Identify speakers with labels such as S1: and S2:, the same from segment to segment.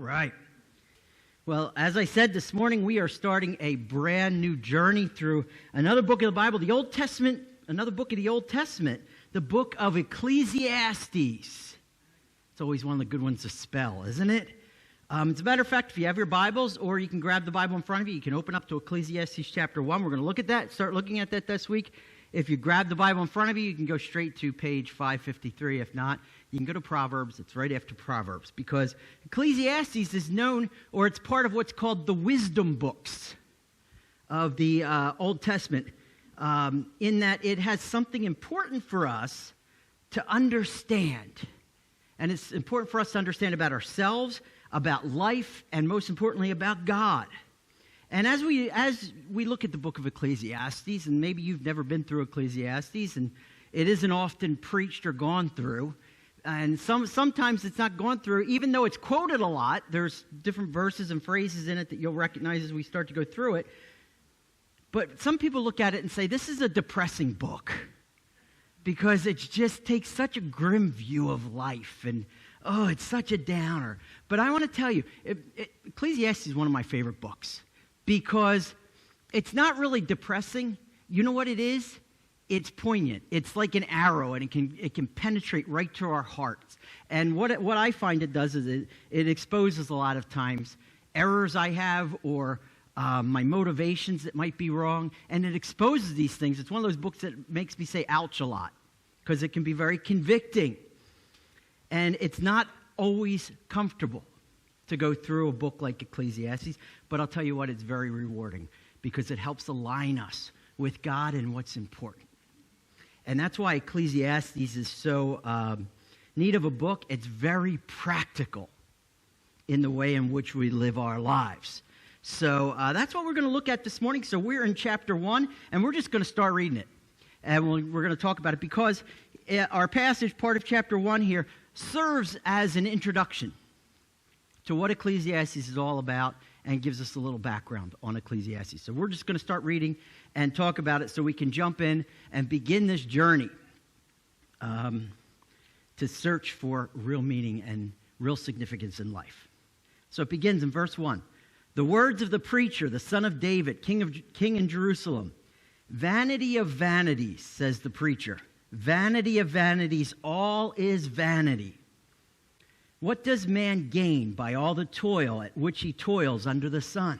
S1: right. Well, as I said this morning, we are starting a brand new journey through another book of the Bible, the Old Testament, another book of the Old Testament, the book of Ecclesiastes. It's always one of the good ones to spell, isn't it? As a matter of fact, if you have your Bibles, or you can grab the Bible in front of you, you can open up to Ecclesiastes chapter 1. We're going to look at that, start looking at that this week. If you grab the Bible in front of you, you can go straight to page 553. If not, you can go to Proverbs. It's right after Proverbs, because Ecclesiastes is known, or it's part of what's called the wisdom books of the Old Testament, in that it has something important for us to understand. And it's important for us to understand about ourselves, about life, and most importantly, about God. And as we look at the book of Ecclesiastes, and maybe you've never been through Ecclesiastes, and it isn't often preached or gone through, and sometimes it's not gone through, even though it's quoted a lot. There's different verses and phrases in it that you'll recognize as we start to go through it. But some people look at it and say, this is a depressing book, because it just takes such a grim view of life, and oh, it's such a downer. But I want to tell you, Ecclesiastes is one of my favorite books, because it's not really depressing. You know what it is? It's poignant. It's like an arrow, and it can penetrate right to our hearts. And what I find it does is it exposes a lot of times errors I have, or my motivations that might be wrong, and it exposes these things. It's one of those books that makes me say ouch a lot, because it can be very convicting. And it's not always comfortable to go through a book like Ecclesiastes, but I'll tell you what, it's very rewarding, because it helps align us with God and what's important. And that's why Ecclesiastes is so neat of a book. It's very practical in the way in which we live our lives. So that's what we're going to look at this morning. So we're in chapter 1, and we're just going to start reading it. And we're going to talk about it, because our passage, part of chapter 1 here, serves as an introduction to what Ecclesiastes is all about, and gives us a little background on Ecclesiastes. So we're just going to start reading and talk about it so we can jump in and begin this journey to search for real meaning and real significance in life. So it begins in verse 1. The words of the preacher, the son of David, king in Jerusalem. Vanity of vanities, says the preacher. Vanity of vanities, all is vanity. What does man gain by all the toil at which he toils under the sun?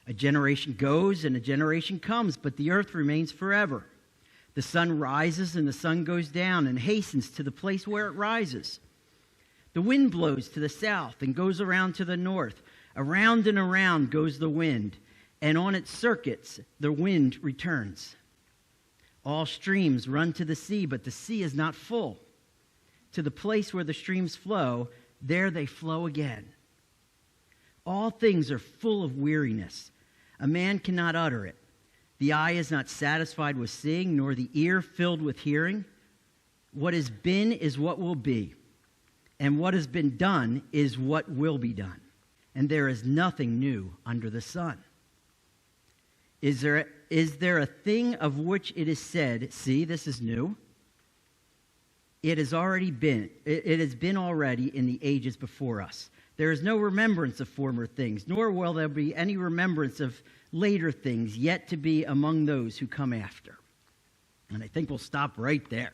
S1: A generation goes and a generation comes, but the earth remains forever. The sun rises and the sun goes down and hastens to the place where it rises. The wind blows to the south and goes around to the north. Around and around goes the wind, and on its circuits the wind returns. All streams run to the sea, but the sea is not full. To the place where the streams flow, there they flow again. All things are full of weariness. A man cannot utter it. The eye is not satisfied with seeing, nor the ear filled with hearing. What has been is what will be, and what has been done is what will be done. And there is nothing new under the sun. Is there a thing of which it is said, see, this is new? It has been already in the ages before us. There is no remembrance of former things, nor will there be any remembrance of later things yet to be among those who come after. And I think we'll stop right there.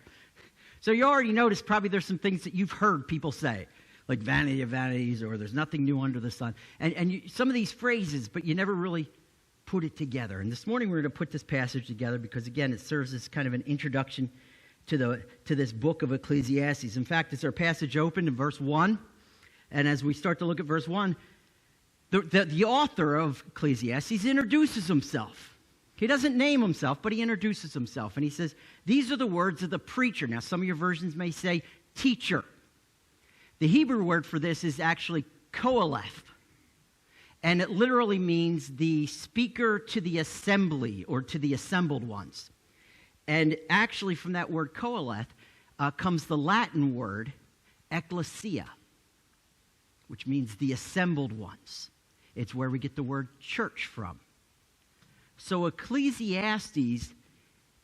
S1: So you already noticed probably there's some things that you've heard people say, like vanity of vanities, or there's nothing new under the sun. And some of these phrases, but you never really put it together. And this morning we're going to put this passage together, because again, it serves as kind of an introduction to this book of Ecclesiastes. In fact, it's our passage opened in verse 1. And as we start to look at verse 1, the author of Ecclesiastes introduces himself. He doesn't name himself, but he introduces himself. And he says, these are the words of the preacher. Now, some of your versions may say teacher. The Hebrew word for this is actually koheleth. And it literally means the speaker to the assembly, or to the assembled ones. And actually from that word koheleth comes the Latin word ecclesia, which means the assembled ones. It's where we get the word church from. So Ecclesiastes,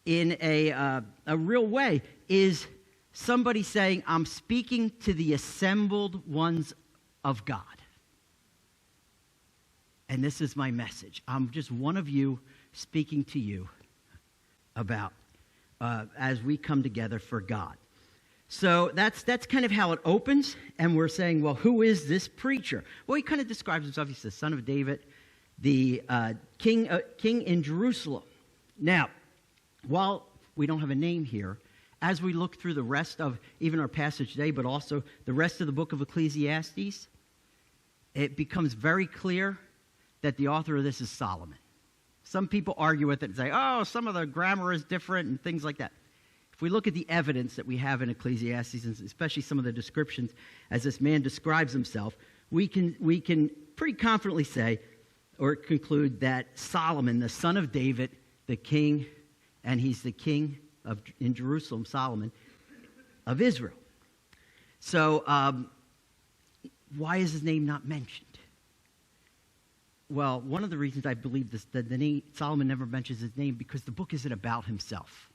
S1: in a real way, is somebody saying, I'm speaking to the assembled ones of God. and this is my message. I'm just one of you speaking to you about as we come together for God. So that's kind of how it opens, and we're saying, well, who is this preacher? Well, he kind of describes himself. He's the son of David, the king in Jerusalem. Now, while we don't have a name here, as we look through the rest of even our passage today, but also the rest of the book of Ecclesiastes, it becomes very clear that the author of this is Solomon. Some people argue with it and say, oh, some of the grammar is different and things like that. If we look at the evidence that we have in Ecclesiastes, and especially some of the descriptions as this man describes himself, we can pretty confidently say or conclude that Solomon, the son of David, the king, and he's the king in Jerusalem, Solomon, of Israel. So why is his name not mentioned? Well, one of the reasons I believe this, that Solomon never mentions his name, because the book isn't about himself.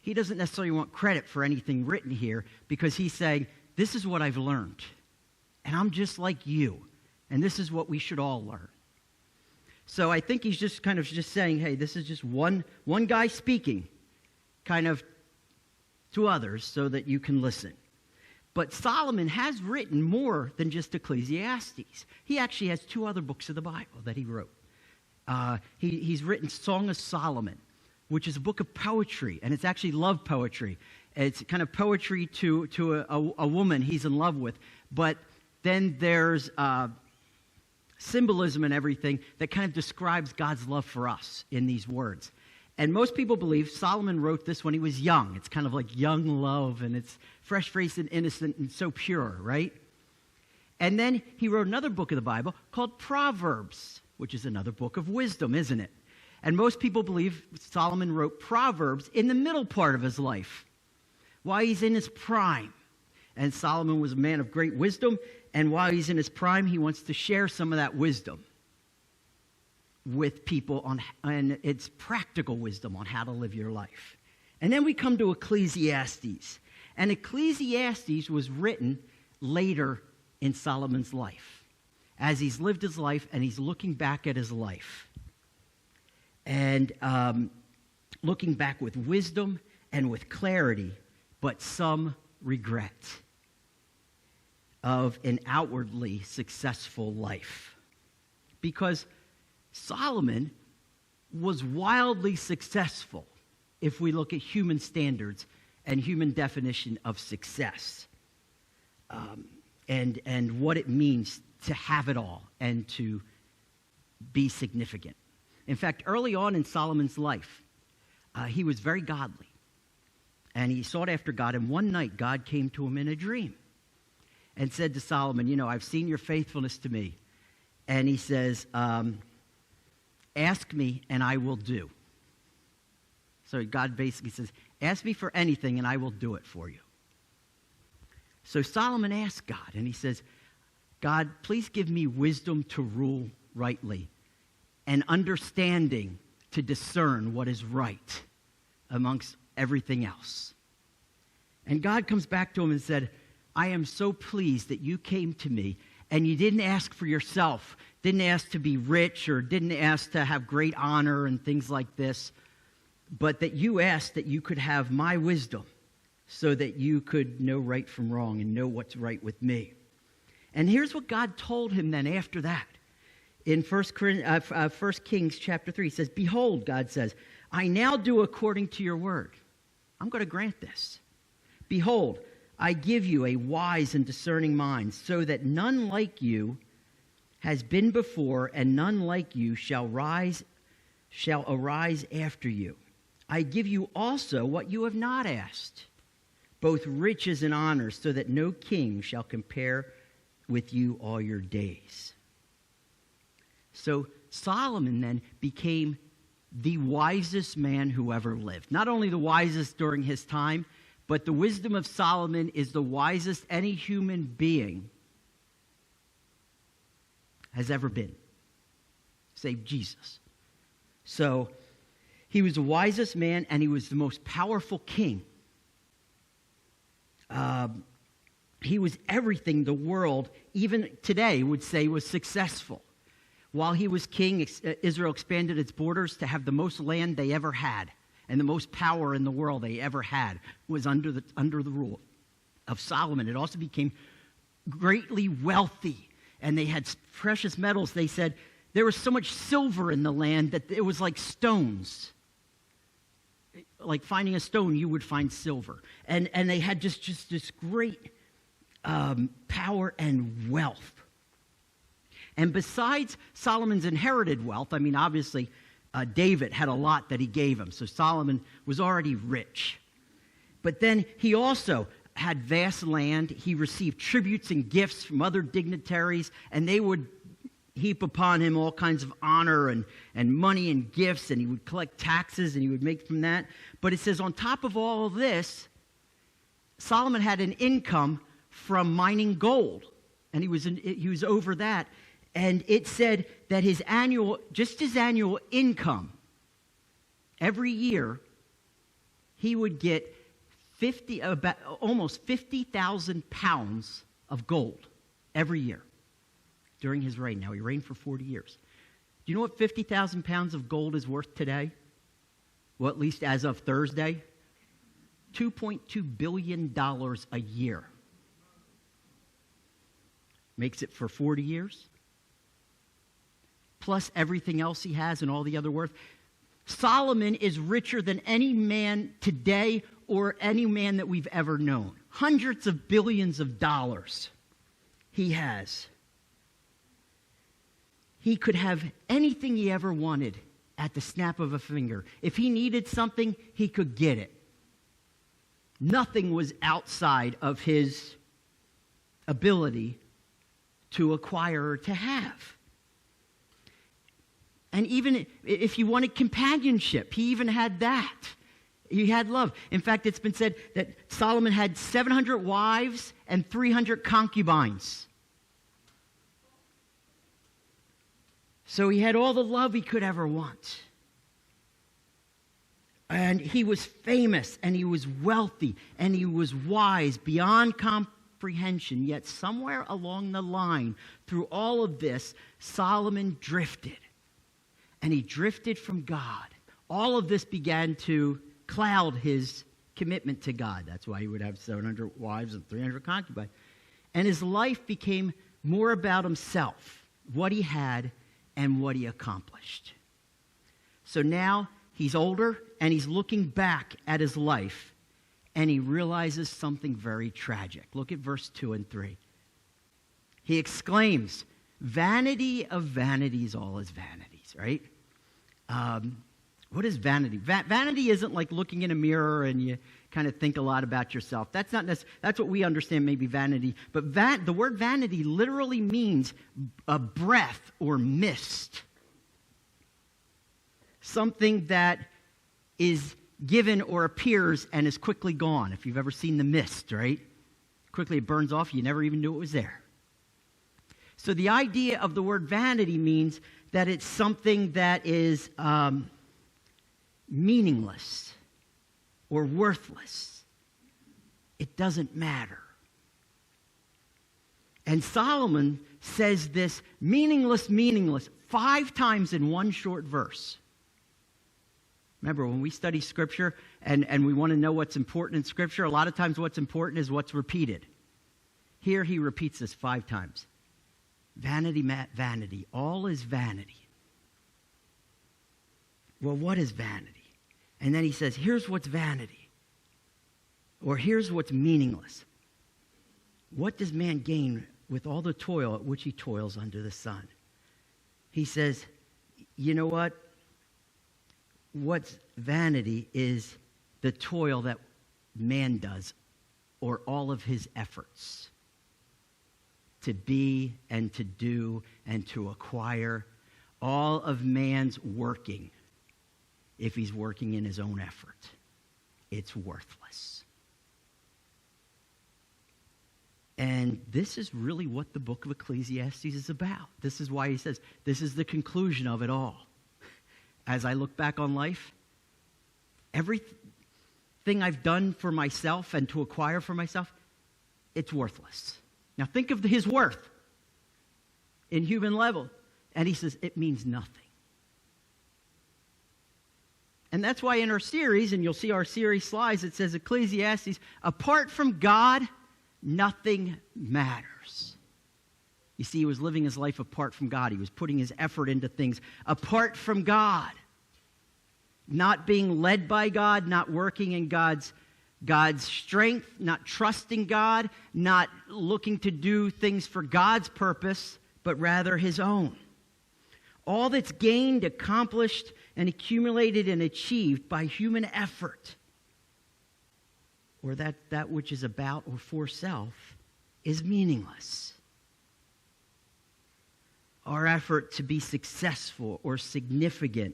S1: He doesn't necessarily want credit for anything written here, because he's saying, this is what I've learned, and I'm just like you, and this is what we should all learn. So I think he's just kind of just saying, hey, this is just one guy speaking kind of to others so that you can listen. But Solomon has written more than just Ecclesiastes. He actually has 2 other books of the Bible that he wrote. He's written Song of Solomon, which is a book of poetry, and it's actually love poetry. It's kind of poetry to a woman he's in love with. But then there's symbolism and everything that kind of describes God's love for us in these words. And most people believe Solomon wrote this when he was young. It's kind of like young love, and it's fresh-faced and innocent and so pure, right? And then he wrote another book of the Bible called Proverbs, which is another book of wisdom, isn't it? And most people believe Solomon wrote Proverbs in the middle part of his life, while he's in his prime. And Solomon was a man of great wisdom, and while he's in his prime, he wants to share some of that wisdom with people and it's practical wisdom on how to live your life. And then we come to Ecclesiastes. And Ecclesiastes was written later in Solomon's life, as he's lived his life and he's looking back at his life. And looking back with wisdom and with clarity, but some regret of an outwardly successful life. Because Solomon was wildly successful if we look at human standards and human definition of success, and what it means to have it all and to be significant. In fact, early on in Solomon's life, he was very godly, and he sought after God, and one night God came to him in a dream and said to Solomon, I've seen your faithfulness to me. And he says, ask me and I will do. So God basically says, ask me for anything and I will do it for you. So Solomon asked God, and he says, God, please give me wisdom to rule rightly and understanding to discern what is right amongst everything else. And God comes back to him and said, I am so pleased that you came to me and you didn't ask for yourself, didn't ask to be rich or didn't ask to have great honor and things like this, but that you asked that you could have my wisdom so that you could know right from wrong and know what's right with me. And here's what God told him then after that. In 1 Kings chapter 3, he says, behold, God says, I now do according to your word. I'm going to grant this. Behold, I give you a wise and discerning mind, so that none like you has been before, and none like you shall arise after you. I give you also what you have not asked, both riches and honors, so that no king shall compare with you all your days. So Solomon then became the wisest man who ever lived. Not only the wisest during his time, but the wisdom of Solomon is the wisest any human being has ever been, save Jesus. So he was the wisest man, and he was the most powerful king. He was everything the world, even today, would say was successful. while he was king, Israel expanded its borders to have the most land they ever had, and the most power in the world they ever had was under the rule of Solomon. It also became greatly wealthy, and they had precious metals. They said there was so much silver in the land that it was like stones. Like finding a stone, you would find silver. And they had just this great power and wealth. And besides Solomon's inherited wealth, I mean, obviously, David had a lot that he gave him. So Solomon was already rich. But then he also had vast land. He received tributes and gifts from other dignitaries, and they would heap upon him all kinds of honor and money and gifts, and he would collect taxes, and he would make from that. But it says on top of all of this, Solomon had an income from mining gold, and he was over that. And it said that his annual income, every year, he would get almost 50,000 pounds of gold every year during his reign. Now, he reigned for 40 years. Do you know what 50,000 pounds of gold is worth today? Well, at least as of Thursday, $2.2 billion a year. Makes it for 40 years. Plus everything else he has and all the other worth. Solomon is richer than any man today or any man that we've ever known. Hundreds of billions of dollars he has. He could have anything he ever wanted at the snap of a finger. If he needed something, he could get it. Nothing was outside of his ability to acquire or to have. And even if you wanted companionship, he even had that. He had love. In fact, it's been said that Solomon had 700 wives and 300 concubines. So he had all the love he could ever want. And he was famous, and he was wealthy, and he was wise beyond comprehension. Yet somewhere along the line, through all of this, Solomon drifted. And he drifted from God. All of this began to cloud his commitment to God. That's why he would have 700 wives and 300 concubines. And his life became more about himself, what he had, and what he accomplished. So now he's older, and he's looking back at his life, and he realizes something very tragic. Look at verse 2 and 3. He exclaims, "Vanity of vanities, all is vanities," right? What is vanity? Vanity isn't like looking in a mirror and you kind of think a lot about yourself. That's not that's what we understand maybe vanity. But the word vanity literally means a breath or mist. Something that is given or appears and is quickly gone. If you've ever seen The Mist, right? Quickly it burns off. You never even knew it was there. So the idea of the word vanity means that it's something that is meaningless or worthless. It doesn't matter. And Solomon says this meaningless, 5 times in one short verse. Remember, when we study Scripture and we want to know what's important in Scripture, a lot of times what's important is what's repeated. Here he repeats this 5 times. Vanity, vanity. All is vanity. Well, what is vanity? And then he says, here's what's vanity. Or here's what's meaningless. What does man gain with all the toil at which he toils under the sun? He says, you know what? What's vanity is the toil that man does, or all of his efforts to be and to do and to acquire, all of man's working. If he's working in his own effort, it's worthless. And this is really what the book of Ecclesiastes is about. This is why he says, this is the conclusion of it all. As I look back on life, everything I've done for myself and to acquire for myself, it's worthless. Now think of his worth in human level. And he says, it means nothing. And that's why in our series, and you'll see our series slides, it says Ecclesiastes, apart from God, nothing matters. You see, he was living his life apart from God. He was putting his effort into things apart from God. Not being led by God, not working in God's strength, not trusting God, not looking to do things for God's purpose, but rather his own. All that's gained, accomplished, and accumulated and achieved by human effort, or that which is about or for self, is meaningless. Our effort to be successful or significant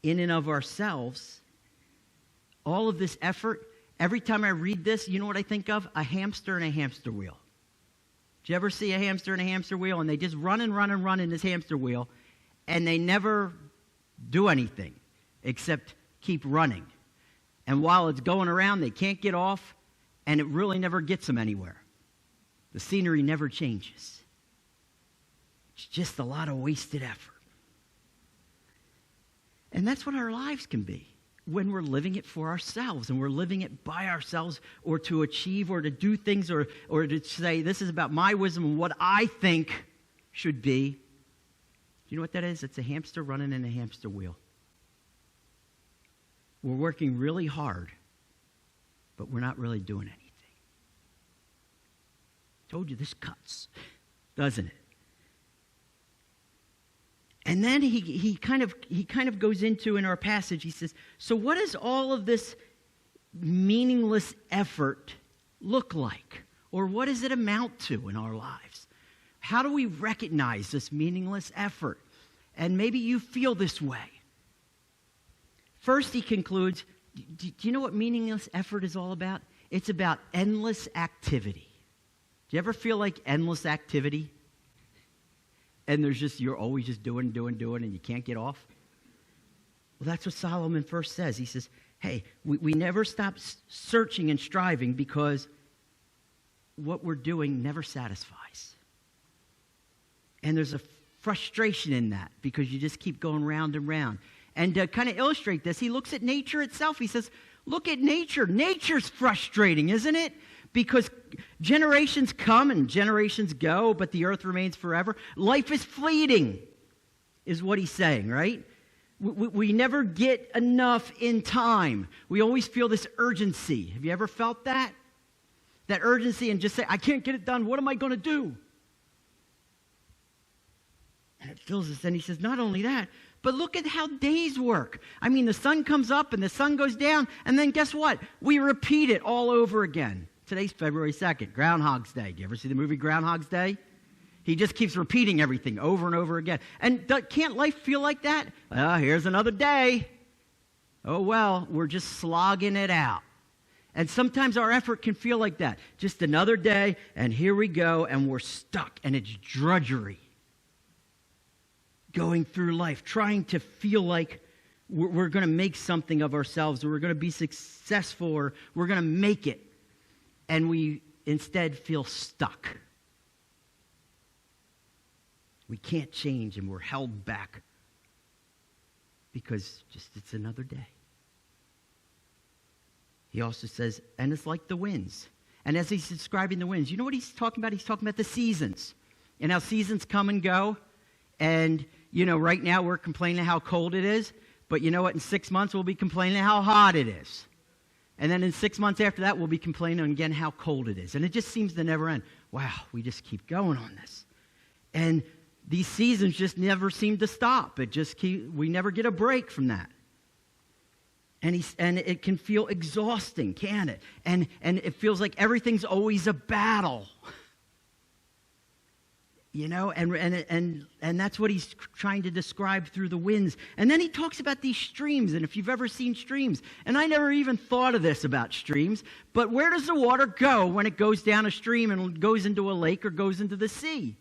S1: in and of ourselves, all of this effort, every time I read this, you know what I think of? A hamster and a hamster wheel. Did you ever see a hamster and a hamster wheel? And they just run and run and run in this hamster wheel, and they never do anything except keep running. And while it's going around, they can't get off, and it really never gets them anywhere. The scenery never changes. It's just a lot of wasted effort. And that's what our lives can be when we're living it for ourselves and we're living it by ourselves, or to achieve or to do things, or to say, this is about my wisdom and what I think should be. You know what that is? It's a hamster running in a hamster wheel. We're working really hard, but we're not really doing anything. Told you this cuts, doesn't it? And then he kind of goes into, in our passage, he says, so what does all of this meaningless effort look like? Or what does it amount to in our lives? How do we recognize this meaningless effort? And maybe you feel this way. First, he concludes, do you know what meaningless effort is all about? It's about endless activity. Do you ever feel like endless activity? And you're always just doing, and you can't get off? Well, that's what Solomon first says. He says, hey, we never stop searching and striving because what we're doing never satisfies. And there's a frustration in that because you just keep going round and round. And to kind of illustrate this, he looks at nature itself. He says, look at nature. Nature's frustrating, isn't it? Because generations come and generations go, but the earth remains forever. Life is fleeting, is what he's saying, right? We never get enough in time. We always feel this urgency. Have you ever felt that? That urgency, and just say, I can't get it done. What am I going to do? And it fills us. And he says, not only that, but look at how days work. I mean, the sun comes up and the sun goes down, and then guess what? We repeat it all over again. Today's February 2nd, Groundhog's Day. Do you ever see the movie Groundhog's Day? He just keeps repeating everything over and over again. And can't life feel like that? Here's another day. Oh, well, we're just slogging it out. And sometimes our effort can feel like that. Just another day, and here we go, and we're stuck, and it's drudgery. Going through life, trying to feel like we're going to make something of ourselves, or we're going to be successful, or we're going to make it. And we instead feel stuck. We can't change, and we're held back because it's another day. He also says, and it's like the winds. And as he's describing the winds, you know what he's talking about? He's talking about the seasons and how seasons come and go. And, right now we're complaining how cold it is. But you know what? In 6 months, we'll be complaining how hot it is. And then in 6 months after that, we'll be complaining again how cold it is. And it just seems to never end. Wow, we just keep going on this. And these seasons just never seem to stop. We never get a break from that. And it can feel exhausting, can it? And it feels like everything's always a battle. And that's what he's trying to describe through the winds. And then he talks about these streams, and if you've ever seen streams, and I never even thought of this about streams, but where does the water go when it goes down a stream and goes into a lake or goes into the sea?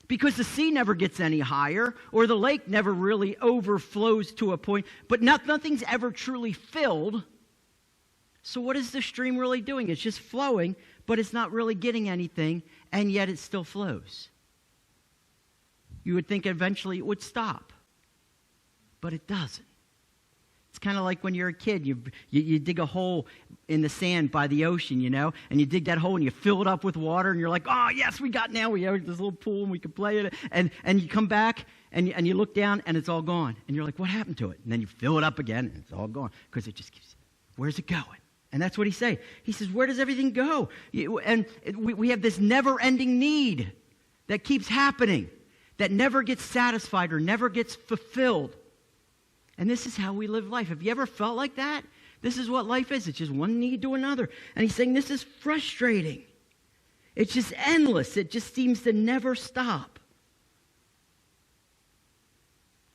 S1: Because the sea never gets any higher, or the lake never really overflows to a point, but nothing's ever truly filled. So what is the stream really doing? It's just flowing, but it's not really getting anything, and yet it still flows. You would think eventually it would stop. But it doesn't. It's kind of like when you're a kid. You dig a hole in the sand by the ocean, and you dig that hole and you fill it up with water, and you're like, oh, yes, we have this little pool and we can play it. And you come back and you look down and it's all gone. And you're like, what happened to it? And then you fill it up again and it's all gone because it just keeps, where's it going? And that's what he's saying. He says, where does everything go? And we have this never-ending need that keeps happening, that never gets satisfied or never gets fulfilled. And this is how we live life. Have you ever felt like that? This is what life is. It's just one need to another. And he's saying this is frustrating. It's just endless. It just seems to never stop.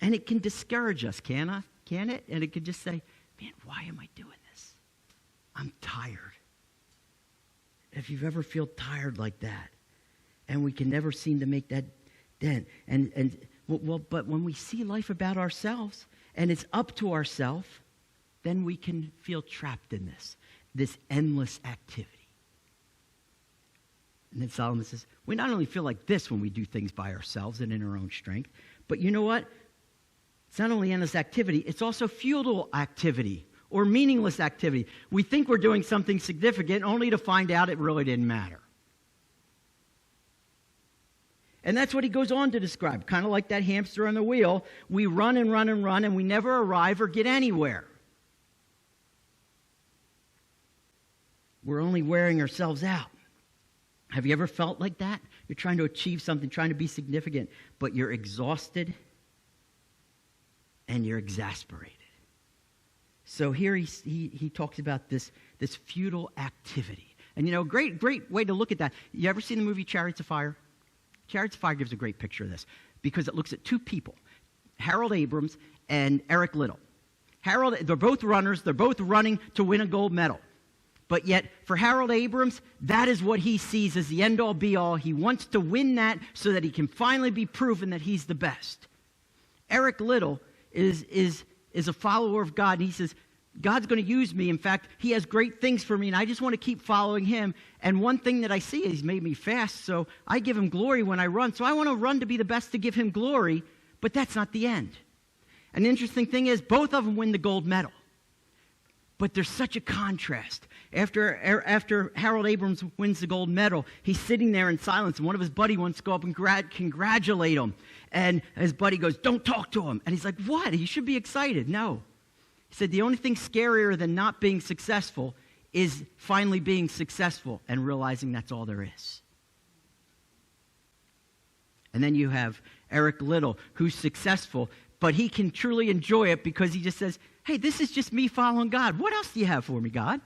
S1: And it can discourage us, can it? And it can just say, man, why am I doing this? I'm tired. If you've ever felt tired like that, and we can never seem to make that dent. But when we see life about ourselves, and it's up to ourselves, then we can feel trapped in this endless activity. And then Solomon says, we not only feel like this when we do things by ourselves and in our own strength, but you know what? It's not only endless activity, it's also futile activity or meaningless activity. We think we're doing something significant only to find out it really didn't matter. And that's what he goes on to describe, kind of like that hamster on the wheel. We run and run and run, and we never arrive or get anywhere. We're only wearing ourselves out. Have you ever felt like that? You're trying to achieve something, trying to be significant, but you're exhausted and you're exasperated. So here he talks about this futile activity. And great way to look at that. You ever seen the movie Chariots of Fire? Chariots of Fire gives a great picture of this because it looks at two people, Harold Abrams and Eric Liddell. They're both runners. They're both running to win a gold medal. But yet, for Harold Abrams, that is what he sees as the end-all, be-all. He wants to win that so that he can finally be proven that he's the best. Eric Liddell is a follower of God, and he says, God's going to use me. In fact, he has great things for me, and I just want to keep following him. And one thing that I see is he's made me fast, so I give him glory when I run. So I want to run to be the best to give him glory, but that's not the end. And the interesting thing is, both of them win the gold medal. But there's such a contrast. After Harold Abrams wins the gold medal, he's sitting there in silence, and one of his buddies wants to go up and congratulate him. And his buddy goes, don't talk to him. And he's like, what? You should be excited. No. He said, the only thing scarier than not being successful is finally being successful and realizing that's all there is. And then you have Eric Liddell, who's successful, but he can truly enjoy it because he just says, hey, this is just me following God. What else do you have for me, God?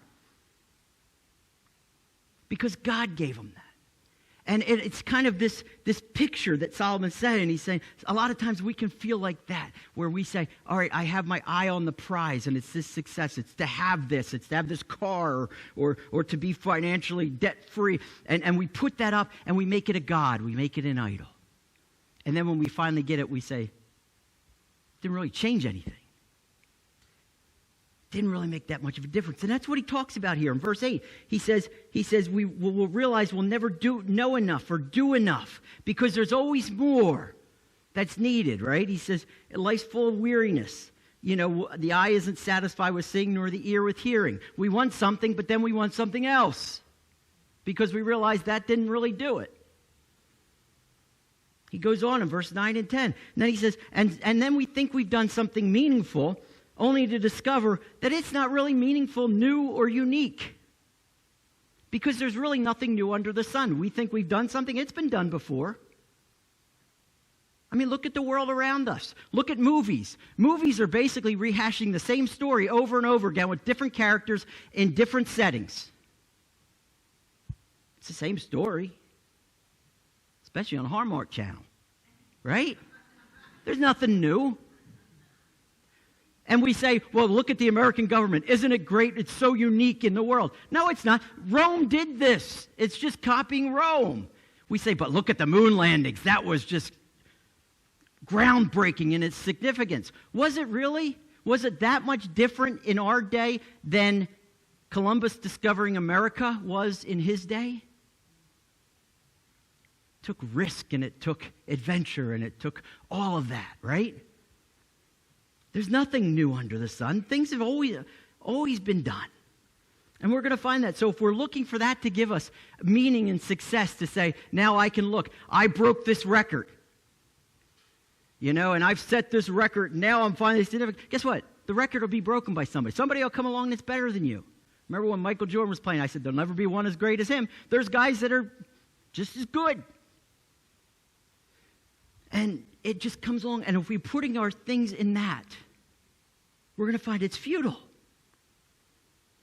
S1: Because God gave him that. And it's kind of this picture that Solomon said, and he's saying, a lot of times we can feel like that, where we say, all right, I have my eye on the prize, and it's this success. It's to have this. It's to have this car, or to be financially debt-free. And we put that up, and we make it a god. We make it an idol. And then when we finally get it, we say, didn't really change anything. Didn't really make that much of a difference. And that's what he talks about here in verse 8. He says we'll realize we'll never know enough or do enough because there's always more that's needed, right? He says life's full of weariness. The eye isn't satisfied with seeing nor the ear with hearing. We want something, but then we want something else because we realize that didn't really do it. He goes on in verse 9 and 10. And then he says, and then we think we've done something meaningful only to discover that it's not really meaningful, new, or unique. Because there's really nothing new under the sun. We think we've done something. It's been done before. I mean, look at the world around us. Look at movies. Movies are basically rehashing the same story over and over again with different characters in different settings. It's the same story. Especially on Hallmark Channel. Right? There's nothing new. And we say, well, look at the American government. Isn't it great? It's so unique in the world. No, it's not. Rome did this. It's just copying Rome. We say, but look at the moon landings. That was just groundbreaking in its significance. Was it really? Was it that much different in our day than Columbus discovering America was in his day? took risk and it took adventure and it took all of that, right? There's nothing new under the sun. Things have always been done. And we're going to find that. So if we're looking for that to give us meaning and success, to say, now I can look, I broke this record. And I've set this record, now I'm finally significant. Guess what? The record will be broken by somebody. Somebody will come along that's better than you. Remember when Michael Jordan was playing, I said, there'll never be one as great as him. There's guys that are just as good. And it just comes along, and if we're putting our things in that, we're going to find it's futile.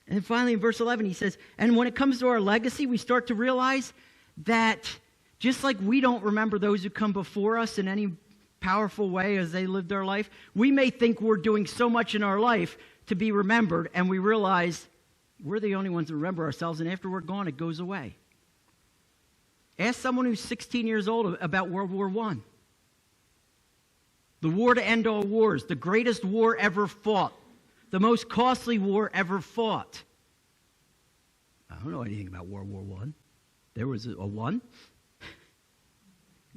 S1: And then finally in verse 11 he says, and when it comes to our legacy, we start to realize that just like we don't remember those who come before us in any powerful way as they lived their life, we may think we're doing so much in our life to be remembered, and we realize we're the only ones that remember ourselves, and after we're gone, it goes away. Ask someone who's 16 years old about World War I. The war to end all wars, the greatest war ever fought, the most costly war ever fought. I don't know anything about World War I. There was a one.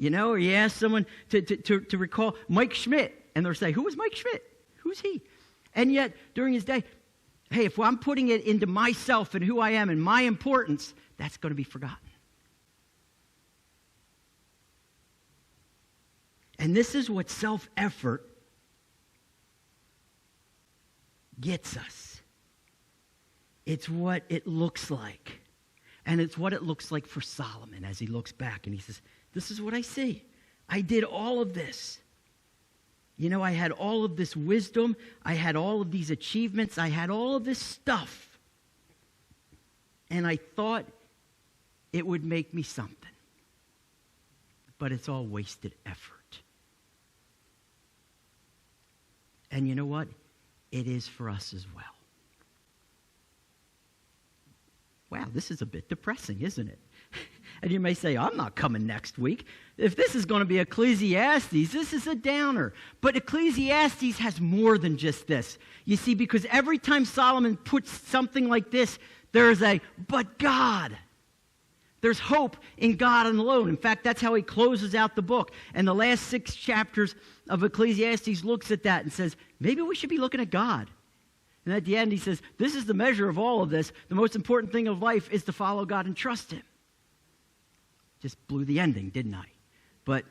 S1: Or you ask someone to recall Mike Schmidt, and they'll say, who was Mike Schmidt? Who's he? And yet, during his day, hey, if I'm putting it into myself and who I am and my importance, that's going to be forgotten. And this is what self-effort gets us. It's what it looks like. And it's what it looks like for Solomon as he looks back and he says, this is what I see. I did all of this. I had all of this wisdom. I had all of these achievements. I had all of this stuff. And I thought it would make me something. But it's all wasted effort. And you know what? It is for us as well. Wow, this is a bit depressing, isn't it? And you may say, I'm not coming next week. If this is going to be Ecclesiastes, this is a downer. But Ecclesiastes has more than just this. You see, because every time Solomon puts something like this, there's a, but God. There's hope in God alone. In fact, that's how he closes out the book. And the last 6 chapters of Ecclesiastes looks at that and says, maybe we should be looking at God. And at the end he says, this is the measure of all of this. The most important thing of life is to follow God and trust him. Just blew the ending, didn't I? But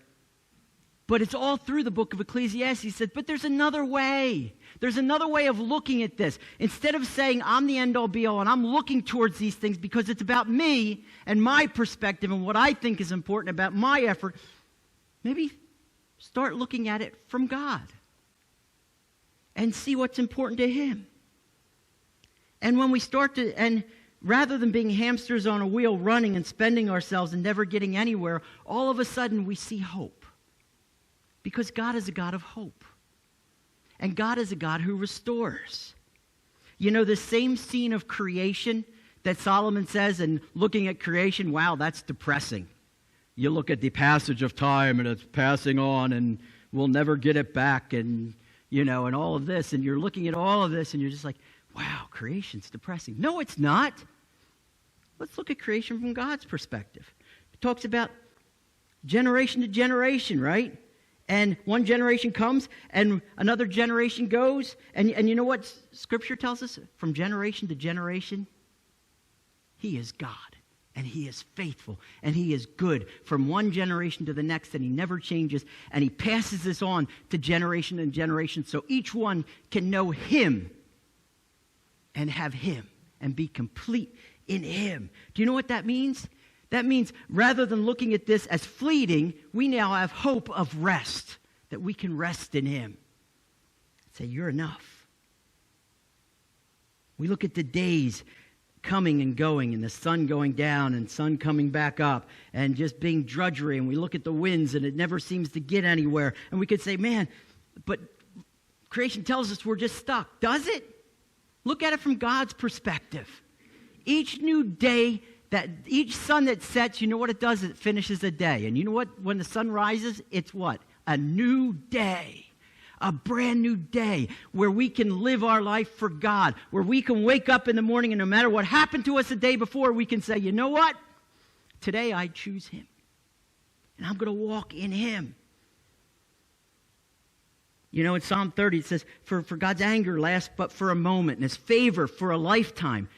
S1: it's all through the book of Ecclesiastes. He said, but there's another way. There's another way of looking at this. Instead of saying, I'm the end-all, be-all, and I'm looking towards these things because it's about me and my perspective and what I think is important about my effort, maybe start looking at it from God and see what's important to him. And when we start to, and rather than being hamsters on a wheel running and spending ourselves and never getting anywhere, all of a sudden we see hope. Because God is a God of hope. And God is a God who restores. The same scene of creation that Solomon says, and looking at creation, wow, that's depressing. You look at the passage of time and it's passing on and we'll never get it back and, and all of this. And you're looking at all of this and you're just like, wow, creation's depressing. No, it's not. Let's look at creation from God's perspective. It talks about generation to generation, right? And one generation comes and another generation goes. And you know what Scripture tells us? From generation to generation, he is God. And he is faithful. And he is good from one generation to the next. And he never changes. And he passes this on to generation and generation. So each one can know him and have him and be complete in him. Do you know what that means? That means rather than looking at this as fleeting, we now have hope of rest, that we can rest in him. Say, you're enough. We look at the days coming and going and the sun going down and sun coming back up and just being drudgery, and we look at the winds and it never seems to get anywhere. And we could say, man, but creation tells us we're just stuck. Does it? Look at it from God's perspective. Each new day, each sun that sets, you know what it does? It finishes a day. And you know what? When the sun rises, it's what? A new day. A brand new day where we can live our life for God. Where we can wake up in the morning and no matter what happened to us the day before, we can say, you know what? Today I choose him. and I'm going to walk in him. You know, in Psalm 30, it says, for God's anger lasts but for a moment, and his favor for a lifetime.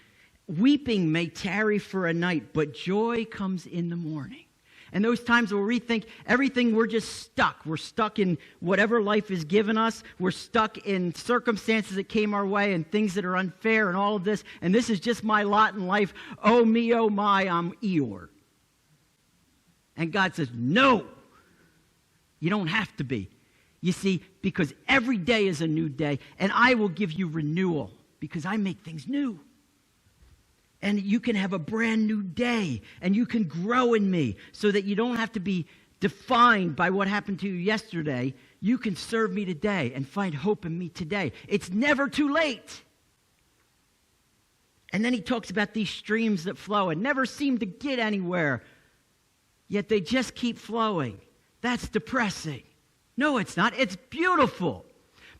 S1: Weeping may tarry for a night, but joy comes in the morning. And those times where we think everything, we're just stuck. We're stuck in whatever life has given us. We're stuck in circumstances that came our way and things that are unfair and all of this. And this is just my lot in life. Oh me, oh my, I'm Eeyore. And God says, no, you don't have to be. You see, because every day is a new day, and I will give you renewal because I make things new. And you can have a brand new day, and you can grow in me so that you don't have to be defined by what happened to you yesterday. You can serve me today and find hope in me today. It's never too late. And then he talks about these streams that flow and never seem to get anywhere, yet they just keep flowing. That's depressing. No, it's not. It's beautiful.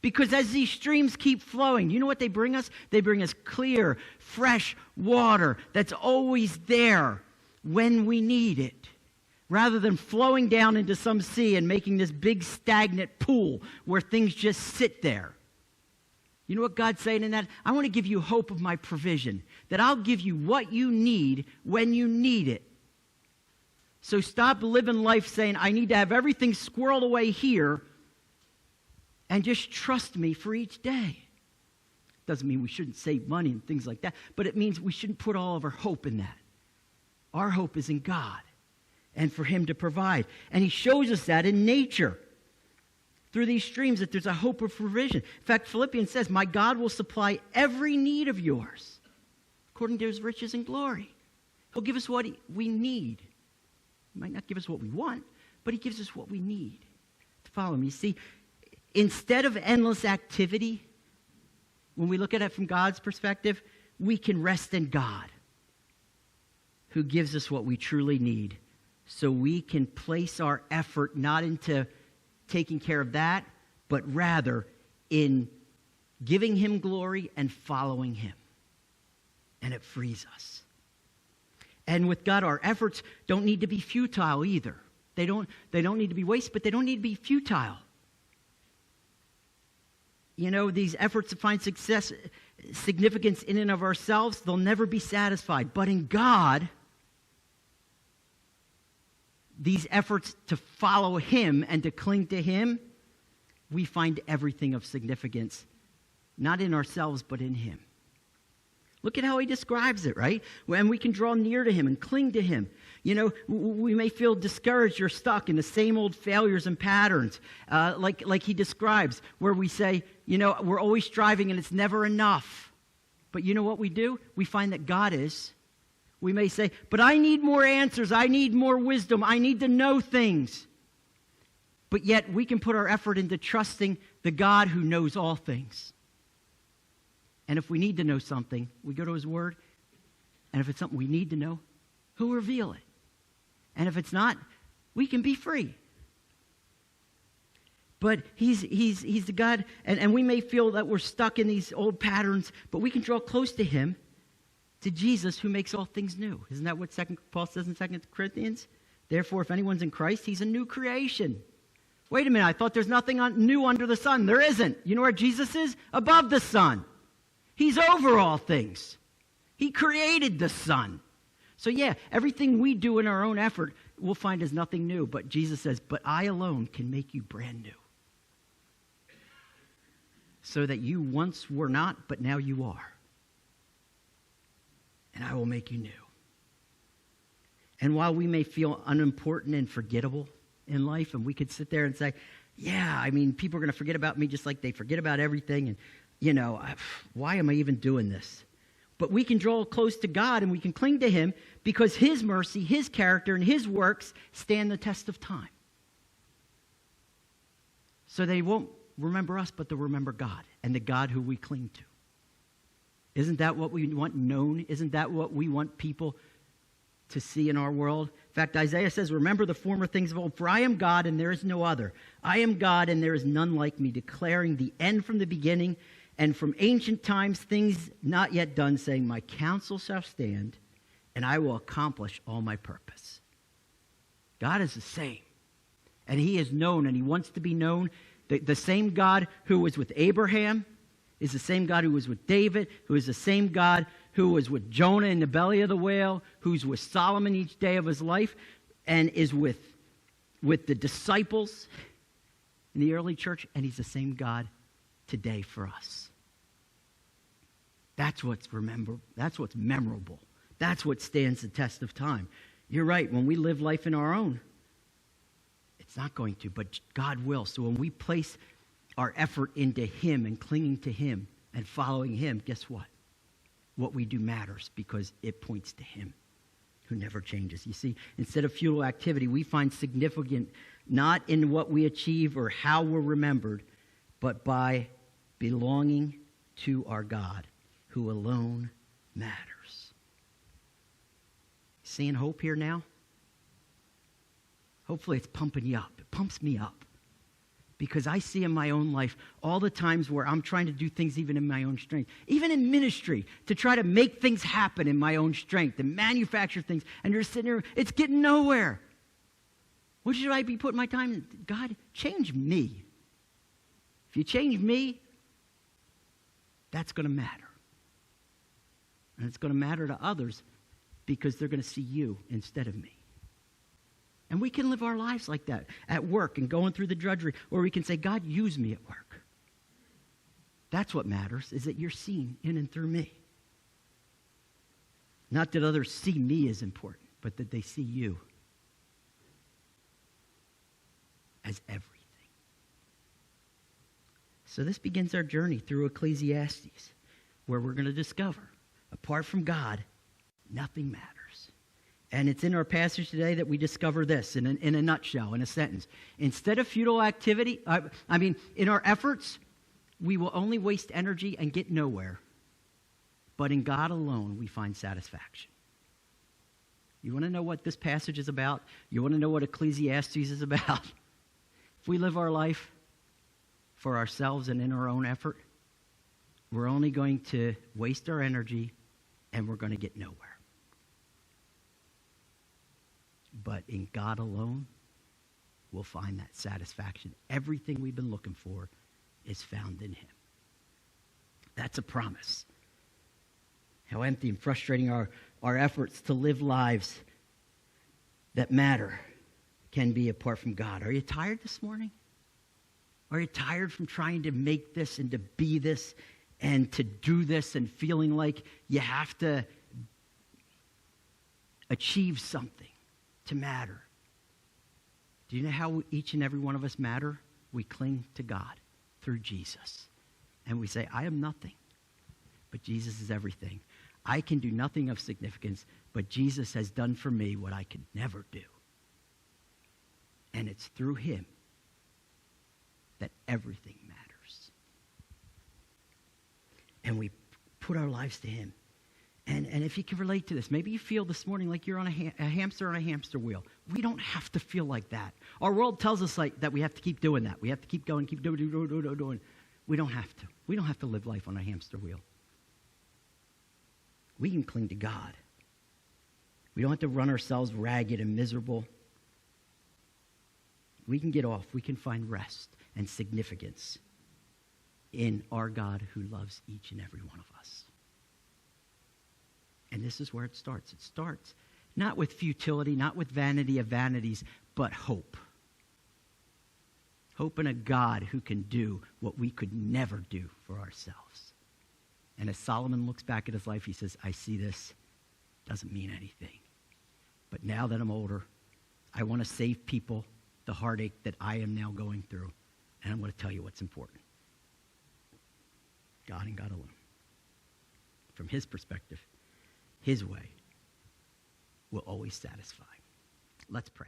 S1: Because as these streams keep flowing, you know what they bring us? They bring us clear, fresh water that's always there when we need it. Rather than flowing down into some sea and making this big stagnant pool where things just sit there. You know what God's saying in that? I want to give you hope of my provision. That I'll give you what you need when you need it. So stop living life saying, I need to have everything squirreled away here, and just trust me for each day. Doesn't mean we shouldn't save money and things like that, but it means we shouldn't put all of our hope in that. Our hope is in God and for him to provide. And he shows us that in nature through these streams, that there's a hope of provision. In fact, Philippians says, my God will supply every need of yours according to his riches and glory. He'll give us what we need. He might not give us what we want, but he gives us what we need to follow him. You see, instead of endless activity, when we look at it from God's perspective, we can rest in God, who gives us what we truly need. So we can place our effort not into taking care of that, but rather in giving him glory and following him. And it frees us. And with God, our efforts don't need to be futile either. They don't need to be wasted, but they don't need to be futile. You know, these efforts to find significance in and of ourselves, they'll never be satisfied. But in God, these efforts to follow him and to cling to him, we find everything of significance, not in ourselves, but in him. Look at how he describes it, right? When we can draw near to him and cling to him. You know, we may feel discouraged or stuck in the same old failures and patterns, like he describes, where we say, you know, we're always striving and it's never enough. But you know what we do? We find that God is. We may say, but I need more answers. I need more wisdom. I need to know things. But yet we can put our effort into trusting the God who knows all things. And if we need to know something, we go to his word. And if it's something we need to know, he'll reveal it. And if it's not, we can be free. But he's the God, and we may feel that we're stuck in these old patterns, but we can draw close to him, to Jesus who makes all things new. Isn't that what Paul says in 2 Corinthians? Therefore, if anyone's in Christ, he's a new creation. Wait a minute, I thought there's nothing new under the sun. There isn't. You know where Jesus is? Above the sun. He's over all things. He created the sun. So yeah, everything we do in our own effort, we'll find is nothing new. But Jesus says, but I alone can make you brand new. So that you once were not, but now you are. And I will make you new. And while we may feel unimportant and forgettable in life, and we could sit there and say, yeah, I mean, people are going to forget about me just like they forget about everything. And, you know, why am I even doing this? But we can draw close to God and we can cling to him because his mercy, his character, and his works stand the test of time. So they won't remember us, but they'll remember God and the God who we cling to. Isn't that what we want known? Isn't that what we want people to see in our world? In fact, Isaiah says, remember the former things of old, for I am God and there is no other. I am God and there is none like me, declaring the end from the beginning and from ancient times things not yet done, saying, my counsel shall stand and I will accomplish all my purpose. God is the same. And he is known, and he wants to be known. The same God who was with Abraham is the same God who was with David, who is the same God who was with Jonah in the belly of the whale, who's with Solomon each day of his life, and is with the disciples in the early church, and he's the same God today for us. That's what's memorable. That's what stands the test of time. You're right, when we live life in our own, it's not going to, but God will. So when we place our effort into him and clinging to him and following him, guess what? What we do matters because it points to him who never changes. You see, instead of futile activity, we find significance not in what we achieve or how we're remembered, but by belonging to our God who alone matters. Seeing hope here now? Hopefully it's pumping you up. It pumps me up. Because I see in my own life all the times where I'm trying to do things even in my own strength, even in ministry, to try to make things happen in my own strength and manufacture things. And you're sitting there, it's getting nowhere. What should I be putting my time in? God, change me. If you change me, that's going to matter. And it's going to matter to others because they're going to see you instead of me. And we can live our lives like that at work and going through the drudgery, or we can say, God, use me at work. That's what matters, is that you're seen in and through me. Not that others see me as important, but that they see you as everything. So this begins our journey through Ecclesiastes, where we're going to discover, apart from God, nothing matters. And it's in our passage today that we discover this in a nutshell, in a sentence. Instead of futile activity, in our efforts, we will only waste energy and get nowhere. But in God alone, we find satisfaction. You want to know what this passage is about? You want to know what Ecclesiastes is about? If we live our life for ourselves and in our own effort, we're only going to waste our energy and we're going to get nowhere. But in God alone, we'll find that satisfaction. Everything we've been looking for is found in him. That's a promise. How empty and frustrating our efforts to live lives that matter can be apart from God. Are you tired this morning? Are you tired from trying to make this and to be this and to do this and feeling like you have to achieve something to matter? Do you know how each and every one of us matter? We cling to God through Jesus. And we say, I am nothing, but Jesus is everything. I can do nothing of significance, but Jesus has done for me what I could never do. And it's through him that everything matters. And we put our lives to him. And if you can relate to this, maybe you feel this morning like you're on a hamster on a hamster wheel. We don't have to feel like that. Our world tells us that we have to keep doing that. We have to keep going, keep doing. We don't have to. We don't have to live life on a hamster wheel. We can cling to God. We don't have to run ourselves ragged and miserable. We can get off. We can find rest and significance in our God who loves each and every one of us. And this is where it starts. It starts not with futility, not with vanity of vanities, but hope. Hope in a God who can do what we could never do for ourselves. And as Solomon looks back at his life, he says, I see this. Doesn't mean anything. But now that I'm older, I want to save people the heartache that I am now going through. And I'm going to tell you what's important. God and God alone. From his perspective, his way will always satisfy. Let's pray.